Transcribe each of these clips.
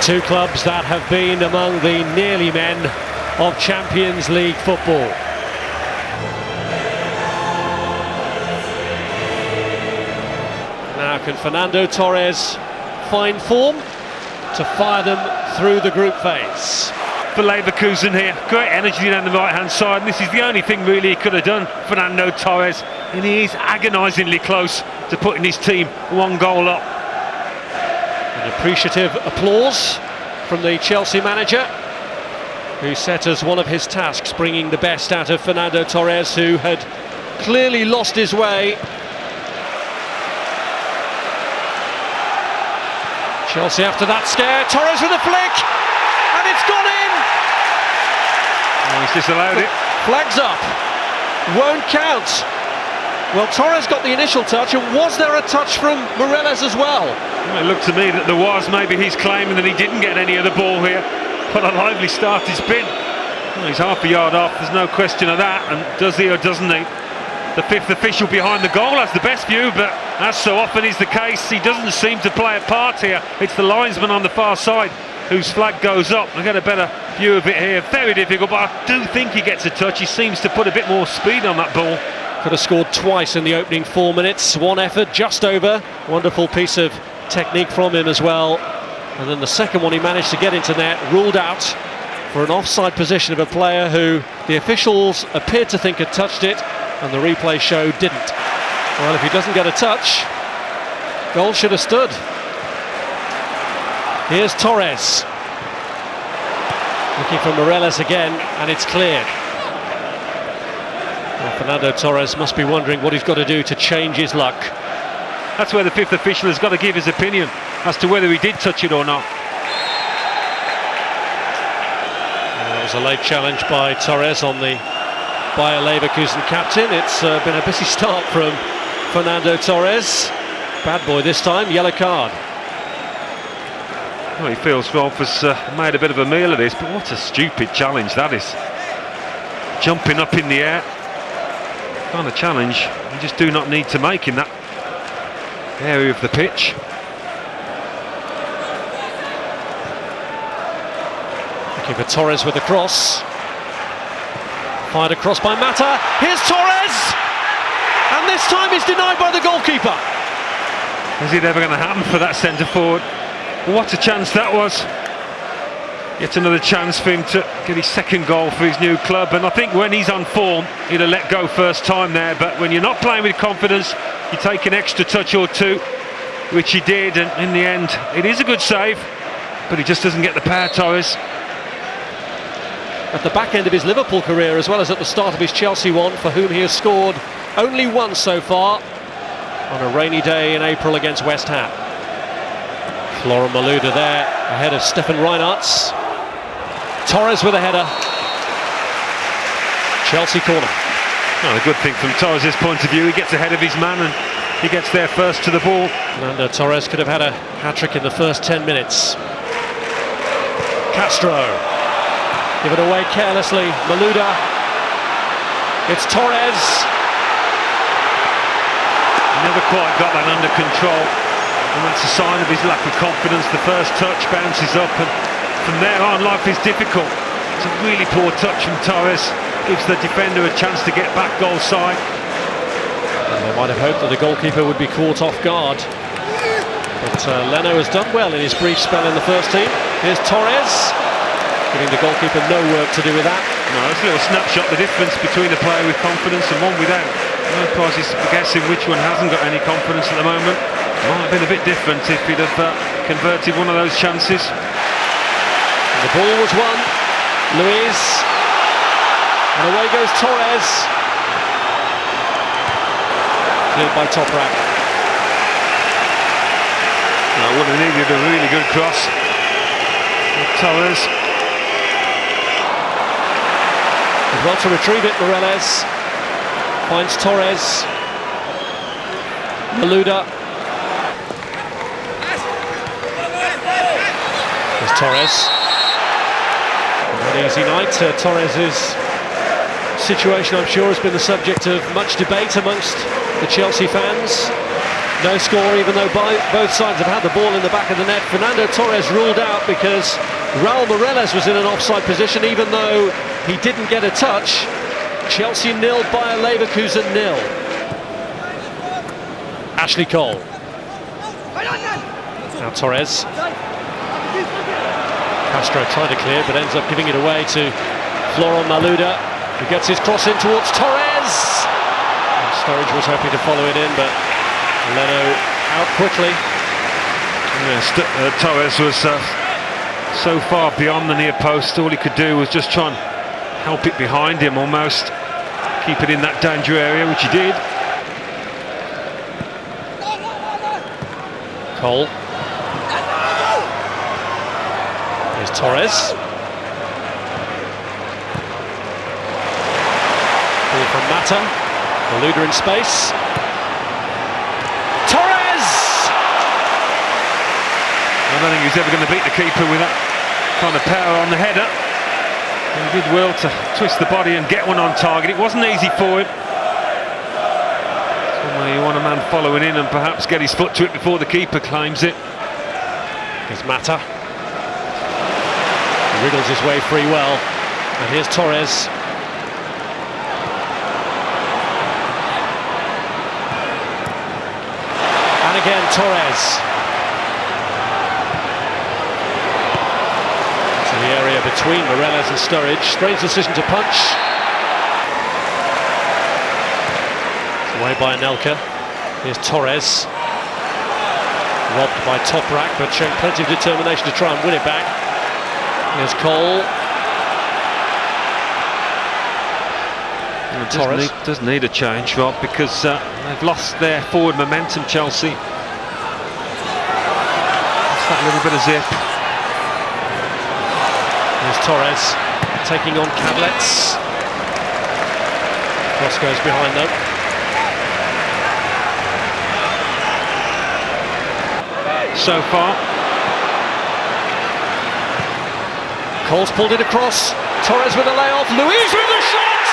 Two clubs that have been among the nearly men of Champions League football. Now can Fernando Torres find form to fire them through the group phase? For Leverkusen here, great energy down the right hand side, and this is the only thing really he could have done, Fernando Torres, and he is agonisingly close to putting his team one goal up. An appreciative applause from the Chelsea manager, who set as one of his tasks bringing the best out of Fernando Torres, who had clearly lost his way. Chelsea after that scare, Torres with a flick, and it's gone in! Oh, he's disallowed it. Flags up, won't count. Well, Torres got the initial touch, and was there a touch from Morelos as well? It looked to me that there was. Maybe he's claiming that he didn't get any of the ball here. What a lively start it's been. Well, he's half a yard off, there's no question of that, and does he or doesn't he? The fifth official behind the goal has the best view, but as so often is the case, he doesn't seem to play a part here. It's the linesman on the far side whose flag goes up. I get a better view of it here. Very difficult, but I do think he gets a touch. He seems to put a bit more speed on that ball. Could have scored twice in the opening 4 minutes. One effort just over. Wonderful piece of technique from him as well. And then the second one he managed to get into net, ruled out for an offside position of a player who the officials appeared to think had touched it, and the replay show didn't. Well, if he doesn't get a touch, goal should have stood. Here's Torres. Looking for Morelos again, and it's cleared. Well, Fernando Torres must be wondering what he's got to do to change his luck. That's where the fifth official has got to give his opinion as to whether he did touch it or not. Well, that was a late challenge by Torres on the Bayer Leverkusen captain. It's been a busy start from Fernando Torres. Bad boy this time, yellow card. Well, he feels Rolf's made a bit of a meal of this, but what a stupid challenge that is. Jumping up in the air. Kind of challenge you just do not need to make in that area of the pitch. Looking for Torres with a cross. Fired across by Mata. Here's Torres! And this time he's denied by the goalkeeper. Is it ever going to happen for that centre forward? What a chance that was. Yet another chance for him to get his second goal for his new club, and I think when he's on form he'd have let go first time there, but when you're not playing with confidence you take an extra touch or two, which he did, and in the end it is a good save, but he just doesn't get the power, Torres. At the back end of his Liverpool career as well as at the start of his Chelsea one, for whom he has scored only once so far on a rainy day in April against West Ham. Florent Malouda there ahead of Stefan Reinhardt. Torres with a header. Chelsea corner. Well, a good thing from Torres' point of view, he gets ahead of his man and he gets there first to the ball. Fernando Torres could have had a hat-trick in the first 10 minutes. Castro. Give it away carelessly. Malouda. It's Torres. Never quite got that under control, and that's a sign of his lack of confidence. The first touch bounces up, and from there on life is difficult. It's a really poor touch from Torres. Gives the defender a chance to get back goal side. And they might have hoped that the goalkeeper would be caught off guard. But Leno has done well in his brief spell in the first team. Here's Torres, giving the goalkeeper no work to do with that. No, it's a little snapshot, the difference between a player with confidence and one without. No prize is guessing which one hasn't got any confidence at the moment. Might have been a bit different if he'd have converted one of those chances. And the ball was won. Luiz. And away goes Torres. Cleared by Toprak. That would have needed a really good cross. Torres. As well to retrieve it, Morelos. Finds Torres. Malouda. There's Torres. An easy night. Torres' situation, I'm sure, has been the subject of much debate amongst the Chelsea fans. No score, even though both sides have had the ball in the back of the net. Fernando Torres ruled out because Raul Meireles was in an offside position, even though he didn't get a touch. Chelsea 0, Bayer Leverkusen 0. Ashley Cole. Now Torres. Castro tried to clear, but ends up giving it away to Florent Malouda, who gets his cross in towards Torres. And Sturridge was hoping to follow it in, but Leno out quickly. Yeah, Torres was so far beyond the near post. All he could do was just try and help it behind him, almost keep it in that danger area, which he did. Cole. Here's Torres. Ball from Mata. Malouda in space. Torres! I don't think he's ever going to beat the keeper with that kind of power on the header. He did well to twist the body and get one on target. It wasn't easy for him. Somewhere you want a man following in and perhaps get his foot to it before the keeper claims it. Here's Mata. He wriggles his way free well. And here's Torres. And again Torres. The area between Meireles and Sturridge. Strange decision to punch. It's away by Anelka. Here's Torres. Robbed by Toprak, but showing plenty of determination to try and win it back. Here's Cole. Torres does need a change, Rob, because they've lost their forward momentum, Chelsea. Just that little bit of zip. There's Torres taking on Cadlets. Cross goes behind them. So far. Cole's pulled it across. Torres with a layoff. Luiz with a shot!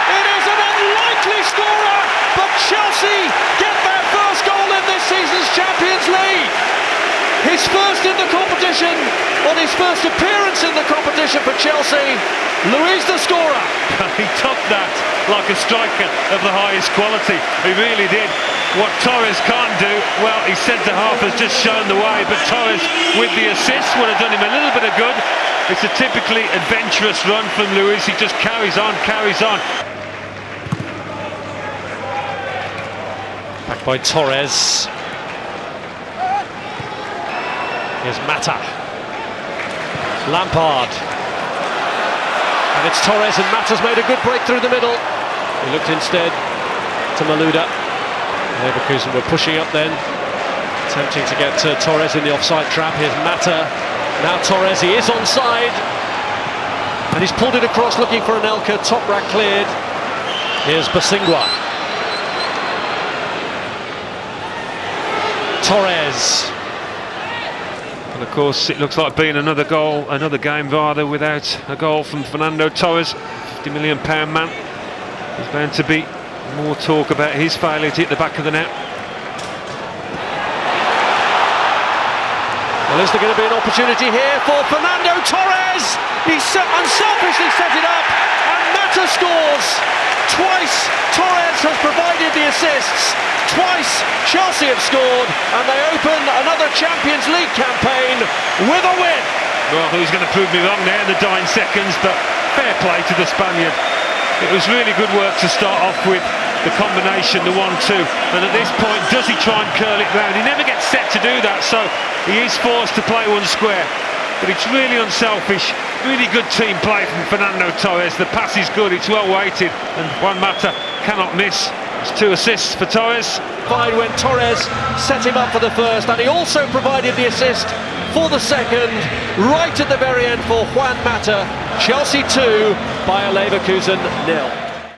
It is an unlikely scorer, but Chelsea get their first goal in this season's Champions League. His first in the competition, on his first appearance in the competition for Chelsea, Luiz the scorer. He took that like a striker of the highest quality. He really did. What Torres can't do, well, his centre-half has just shown the way, but Torres with the assist would have done him a little bit of good. It's a typically adventurous run from Luiz. He just carries on, carries on. Back by Torres. Here's Mata. Lampard. And it's Torres, and Mata's made a good break through the middle. He looked instead to Malouda. Leverkusen were pushing up then, attempting to get Torres in the offside trap. Here's Mata. Now Torres, he is onside. And he's pulled it across looking for Anelka. Top rack cleared. Here's Basingwa. Torres. And of course, it looks like being another game rather, without a goal from Fernando Torres, £50 million man. There's bound to be more talk about his failure to hit the back of the net. Well, is there going to be an opportunity here for Fernando Torres? He unselfishly set it up, and Mata scores. Twice Torres has provided the assists. Twice Chelsea have scored, and they open another Champions League campaign with a win. Well, who's going to prove me wrong there in the dying seconds, but fair play to the Spaniard. It was really good work to start off with, the combination, the 1-2, and at this point, does he try and curl it round? He never gets set to do that, so he is forced to play one square. But it's really unselfish, really good team play from Fernando Torres. The pass is good, it's well weighted, and Juan Mata cannot miss. It's 2 assists for Torres. When Torres set him up for the first, and he also provided the assist for the second, right at the very end for Juan Mata. Chelsea 2, Bayer Leverkusen 0.